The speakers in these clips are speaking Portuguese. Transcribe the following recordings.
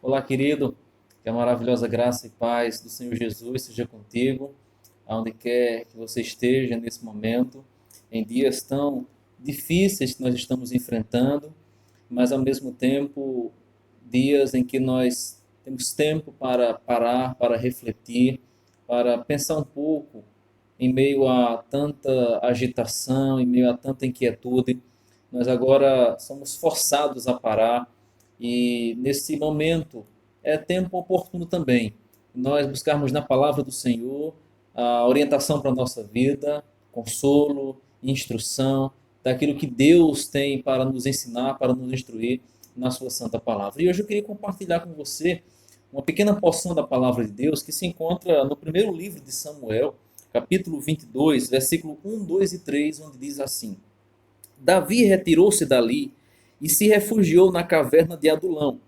Olá, querido, que a maravilhosa graça e paz do Senhor Jesus seja contigo, aonde quer que você esteja nesse momento, em dias tão difíceis que nós estamos enfrentando, mas ao mesmo tempo, dias em que nós temos tempo para parar, para refletir, para pensar um pouco em meio a tanta agitação, em meio a tanta inquietude. Nós agora somos forçados a parar e nesse momento é tempo oportuno também nós buscarmos na palavra do Senhor a orientação para a nossa vida, consolo, instrução, daquilo que Deus tem para nos ensinar, para nos instruir na sua santa palavra. E hoje eu queria compartilhar com você uma pequena porção da palavra de Deus que se encontra no primeiro livro de Samuel, capítulo 22, versículo 1, 2 e 3, onde diz assim: Davi retirou-se dali e se refugiou na caverna de Adulão.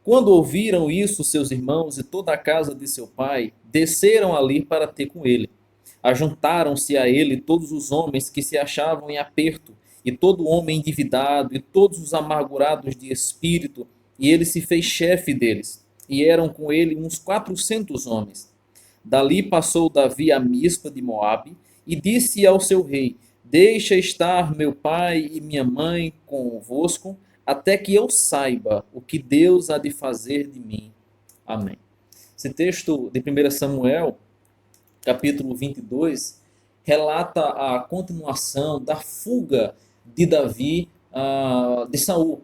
Quando ouviram isso, seus irmãos e toda a casa de seu pai desceram ali para ter com ele. Ajuntaram-se a ele todos os homens que se achavam em aperto, e todo homem endividado, e todos os amargurados de espírito, e ele se fez chefe deles. E eram com ele uns 400 homens. Dali passou Davi a Mispa de Moabe, e disse ao seu rei: Deixa estar meu pai e minha mãe convosco, até que eu saiba o que Deus há de fazer de mim. Amém. Esse texto de 1 Samuel, capítulo 22, relata a continuação da fuga de Davi de Saul.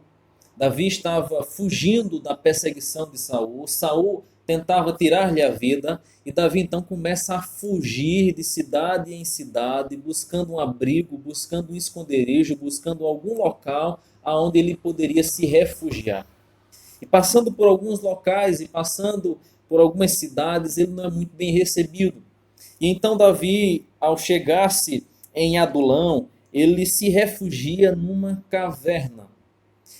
Davi estava fugindo da perseguição de Saul. Saul tentava tirar-lhe a vida e Davi então começa a fugir de cidade em cidade, buscando um abrigo, buscando um esconderijo, buscando algum local aonde ele poderia se refugiar. E passando por alguns locais e passando por algumas cidades, ele não é muito bem recebido. E então Davi, ao chegar-se em Adulão, ele se refugia numa caverna.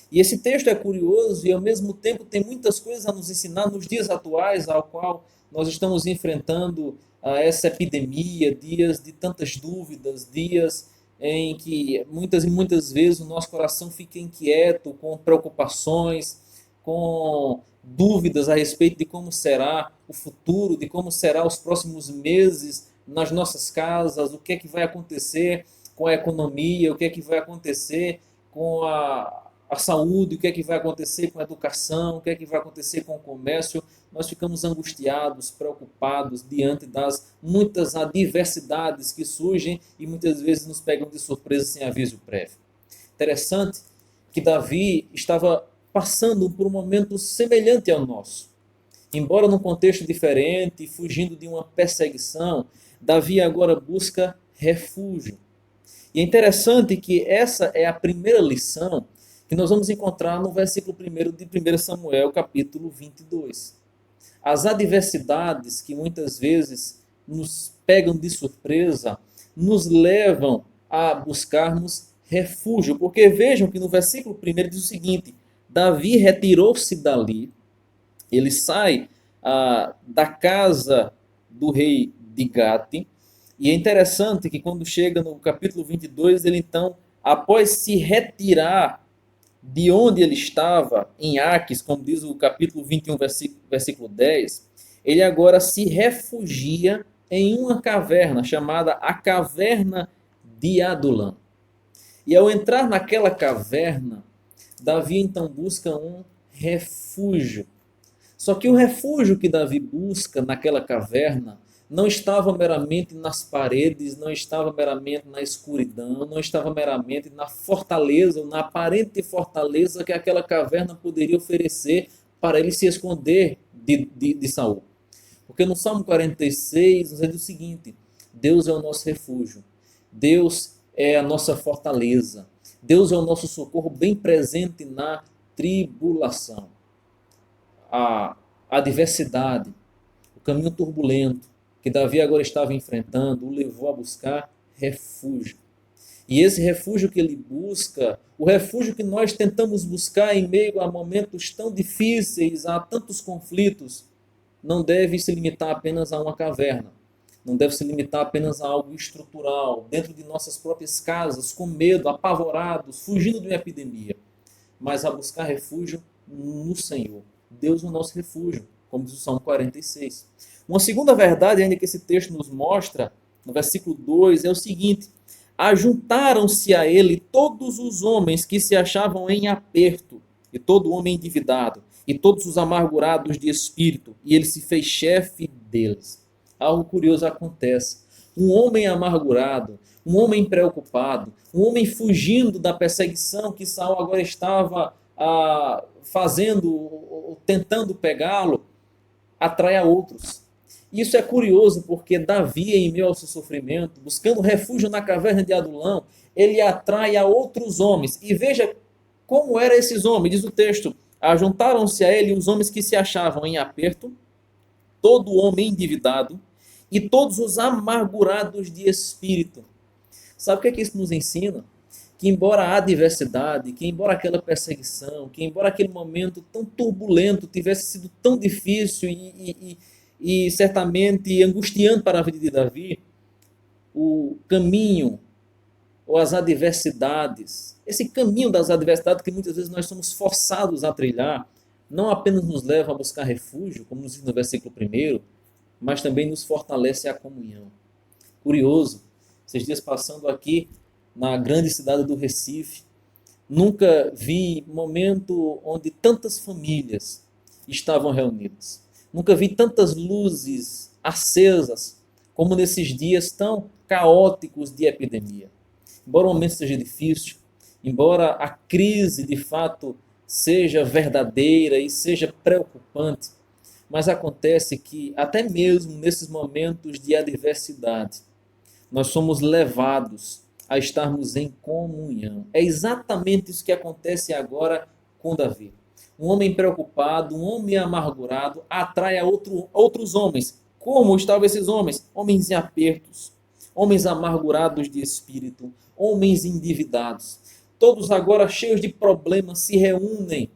E esse texto é curioso e ao mesmo tempo tem muitas coisas a nos ensinar nos dias atuais, ao qual nós estamos enfrentando essa epidemia, dias de tantas dúvidas, dias em que muitas e muitas vezes o nosso coração fica inquieto, com preocupações, com dúvidas a respeito de como será o futuro, de como será os próximos meses nas nossas casas, o que é que vai acontecer com a economia, o que é que vai acontecer com a saúde, o que é que vai acontecer com a educação, o que é que vai acontecer com o comércio. Nós ficamos angustiados, preocupados diante das muitas adversidades que surgem e muitas vezes nos pegam de surpresa sem aviso prévio. Interessante que Davi estava passando por um momento semelhante ao nosso. Embora num contexto diferente, fugindo de uma perseguição, Davi agora busca refúgio. E é interessante que essa é a primeira lição que nós vamos encontrar no versículo 1 de 1 Samuel, capítulo 22. As adversidades que muitas vezes nos pegam de surpresa, nos levam a buscarmos refúgio. Porque vejam que no versículo 1 diz o seguinte: Davi retirou-se dali, ele sai da casa do rei de Gate, e é interessante que quando chega no capítulo 22, ele então, após se retirar de onde ele estava, em Aques, como diz o capítulo 21, versículo 10, ele agora se refugia em uma caverna chamada a Caverna de Adulão. E ao entrar naquela caverna, Davi então busca um refúgio. Só que o refúgio que Davi busca naquela caverna não estava meramente nas paredes, não estava meramente na escuridão, não estava meramente na fortaleza, ou na aparente fortaleza que aquela caverna poderia oferecer para ele se esconder de Saul. Porque no Salmo 46 nos diz o seguinte: Deus é o nosso refúgio, Deus é a nossa fortaleza, Deus é o nosso socorro bem presente na tribulação. A adversidade, o caminho turbulento que Davi agora estava enfrentando, o levou a buscar refúgio. E esse refúgio que ele busca, o refúgio que nós tentamos buscar em meio a momentos tão difíceis, a tantos conflitos, não deve se limitar apenas a uma caverna. Não deve se limitar apenas a algo estrutural, dentro de nossas próprias casas, com medo, apavorados, fugindo de uma epidemia. Mas a buscar refúgio no Senhor, Deus é o nosso refúgio, como diz o Salmo 46. Uma segunda verdade ainda que esse texto nos mostra, no versículo 2, é o seguinte: ajuntaram-se a ele todos os homens que se achavam em aperto, e todo homem endividado, e todos os amargurados de espírito, e ele se fez chefe deles. Algo curioso acontece. Um homem amargurado, um homem preocupado, um homem fugindo da perseguição que Saul agora estava fazendo, tentando pegá-lo, atrai a outros. Isso é curioso porque Davi, em meio ao seu sofrimento, buscando refúgio na caverna de Adulão, ele atrai a outros homens. E veja como eram esses homens, diz o texto: ajuntaram-se a ele os homens que se achavam em aperto, todo homem endividado, e todos os amargurados de espírito. Sabe o que é que isso nos ensina? Que embora a adversidade, que embora aquela perseguição, que embora aquele momento tão turbulento tivesse sido tão difícil e certamente angustiante para a vida de Davi, o caminho ou as adversidades, esse caminho das adversidades que muitas vezes nós somos forçados a trilhar, não apenas nos leva a buscar refúgio, como nos diz no versículo 1, mas também nos fortalece a comunhão. Curioso, esses dias passando aqui na grande cidade do Recife, nunca vi momento onde tantas famílias estavam reunidas. Nunca vi tantas luzes acesas como nesses dias tão caóticos de epidemia. Embora o momento seja difícil, embora a crise de fato seja verdadeira e seja preocupante, mas acontece que até mesmo nesses momentos de adversidade, nós somos levados a estarmos em comunhão. É exatamente isso que acontece agora com Davi. Um homem preocupado, um homem amargurado, atrai a outros homens. Como estavam esses homens? Homens em apertos, homens amargurados de espírito, homens endividados. Todos agora cheios de problemas se reúnem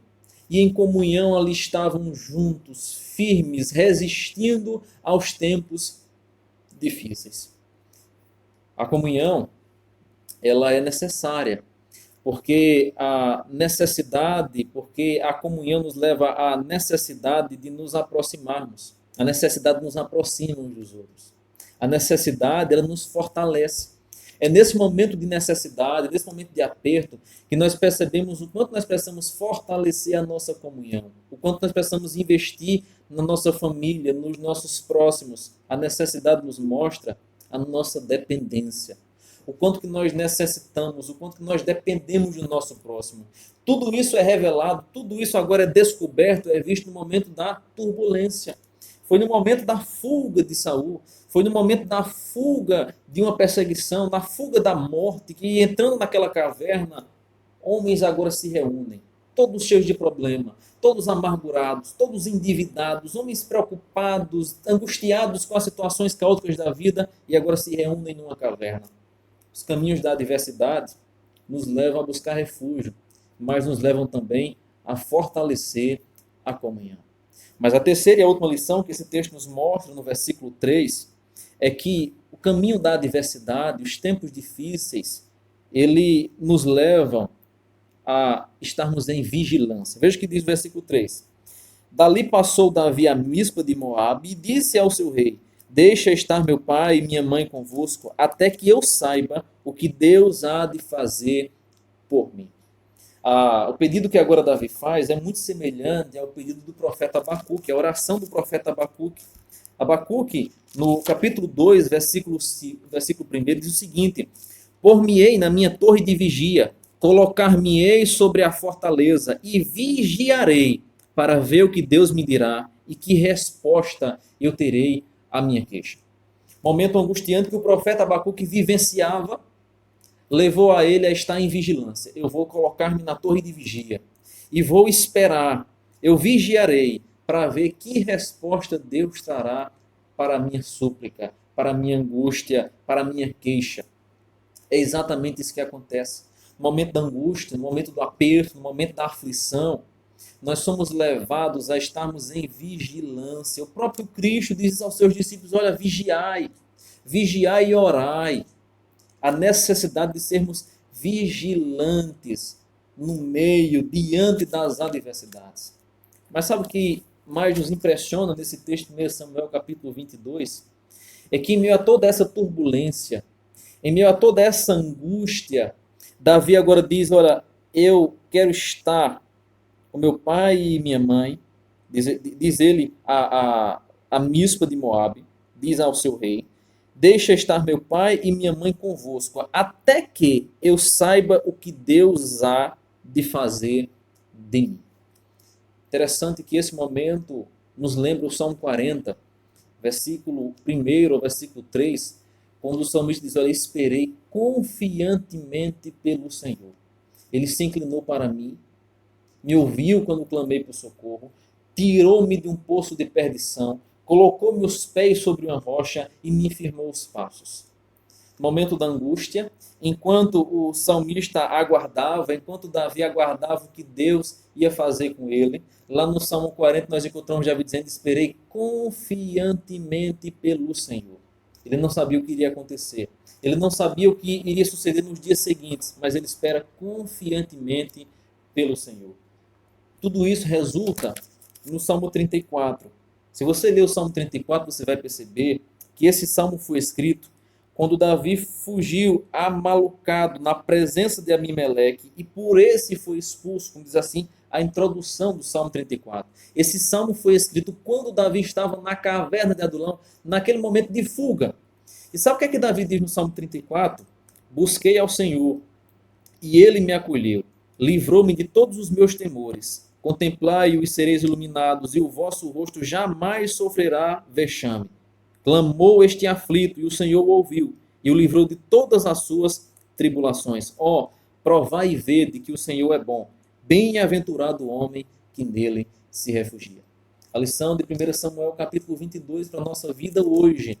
e em comunhão ali estavam juntos, firmes, resistindo aos tempos difíceis. A comunhão, ela é necessária, porque a comunhão nos leva à necessidade de nos aproximarmos. A necessidade nos aproxima uns dos outros. A necessidade, ela nos fortalece. É nesse momento de necessidade, nesse momento de aperto, que nós percebemos o quanto nós precisamos fortalecer a nossa comunhão, o quanto nós precisamos investir na nossa família, nos nossos próximos. A necessidade nos mostra a nossa dependência, o quanto que nós necessitamos, o quanto que nós dependemos do nosso próximo. Tudo isso é revelado, tudo isso agora é descoberto, é visto no momento da turbulência. Foi no momento da fuga de Saul, foi no momento da fuga de uma perseguição, da fuga da morte, que entrando naquela caverna, homens agora se reúnem, todos cheios de problema, todos amargurados, todos endividados, homens preocupados, angustiados com as situações caóticas da vida e agora se reúnem numa caverna. Os caminhos da adversidade nos levam a buscar refúgio, mas nos levam também a fortalecer a comunhão. Mas a terceira e a última lição que esse texto nos mostra no versículo 3 é que o caminho da adversidade, os tempos difíceis, ele nos levam a estarmos em vigilância. Veja o que diz o versículo 3. Dali passou Davi a Mispa de Moabe e disse ao seu rei: deixa estar meu pai e minha mãe convosco, até que eu saiba o que Deus há de fazer por mim. O pedido que agora Davi faz é muito semelhante ao pedido do profeta Abacuque, a oração do profeta Abacuque. Abacuque, no capítulo 2, versículo 1, diz o seguinte: por-me-ei na minha torre de vigia, colocar-me-ei sobre a fortaleza e vigiarei para ver o que Deus me dirá e que resposta eu terei à minha queixa. Momento angustiante que o profeta Abacuque vivenciava levou a ele a estar em vigilância. Eu vou colocar-me na torre de vigia e vou esperar, eu vigiarei para ver que resposta Deus trará para a minha súplica, para a minha angústia, para a minha queixa. É exatamente isso que acontece. No momento da angústia, no momento do aperto, no momento da aflição, nós somos levados a estarmos em vigilância. O próprio Cristo diz aos seus discípulos: olha, vigiai e orai. A necessidade de sermos vigilantes no meio, diante das adversidades. Mas sabe o que mais nos impressiona nesse texto de 1 Samuel capítulo 22? É que em meio a toda essa turbulência, em meio a toda essa angústia, Davi agora diz, olha, eu quero estar com meu pai e minha mãe, diz ele a Mispa de Moabe, diz ao seu rei, deixa estar meu pai e minha mãe convosco, até que eu saiba o que Deus há de fazer de mim. Interessante que esse momento nos lembra o Salmo 40, versículo 1 ao versículo 3, quando o salmista diz, olha, esperei confiantemente pelo Senhor. Ele se inclinou para mim, me ouviu quando clamei por socorro, tirou-me de um poço de perdição, colocou meus pés sobre uma rocha e me firmou os passos. Momento da angústia, enquanto o salmista aguardava, enquanto Davi aguardava o que Deus ia fazer com ele, lá no Salmo 40 nós encontramos Davi dizendo, esperei confiantemente pelo Senhor. Ele não sabia o que iria acontecer, ele não sabia o que iria suceder nos dias seguintes, mas ele espera confiantemente pelo Senhor. Tudo isso resulta no Salmo 34. Se você ler o Salmo 34, você vai perceber que esse salmo foi escrito quando Davi fugiu amalucado na presença de Abimeleque e por esse foi expulso, como diz assim, a introdução do Salmo 34. Esse salmo foi escrito quando Davi estava na caverna de Adulão, naquele momento de fuga. E sabe o que é que Davi diz no Salmo 34? Busquei ao Senhor e ele me acolheu, livrou-me de todos os meus temores. Contemplai-o e sereis iluminados, e o vosso rosto jamais sofrerá vexame. Clamou este aflito, e o Senhor o ouviu, e o livrou de todas as suas tribulações. Ó, provai e vede que o Senhor é bom. Bem-aventurado o homem que nele se refugia. A lição de 1 Samuel capítulo 22 para a nossa vida hoje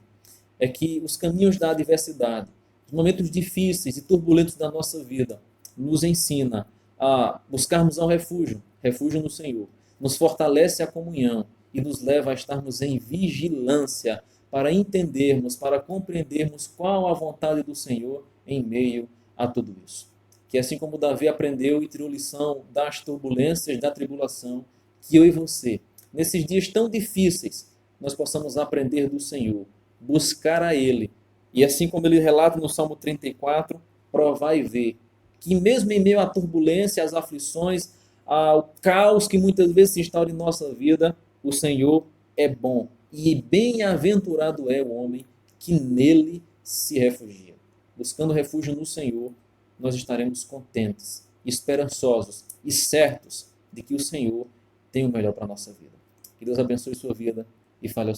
é que os caminhos da adversidade, os momentos difíceis e turbulentos da nossa vida, nos ensina a buscarmos ao refúgio, refúgio no Senhor. Nos fortalece a comunhão e nos leva a estarmos em vigilância para entendermos, para compreendermos qual a vontade do Senhor em meio a tudo isso. Que assim como Davi aprendeu e tirou lição das turbulências, da tribulação, que eu e você, nesses dias tão difíceis, nós possamos aprender do Senhor, buscar a Ele. E assim como ele relata no Salmo 34, provar e ver que mesmo em meio à turbulência, às aflições, ao caos que muitas vezes se instaura em nossa vida, o Senhor é bom. E bem-aventurado é o homem que nele se refugia. Buscando refúgio no Senhor, nós estaremos contentes, esperançosos e certos de que o Senhor tem o melhor para a nossa vida. Que Deus abençoe sua vida e fale ao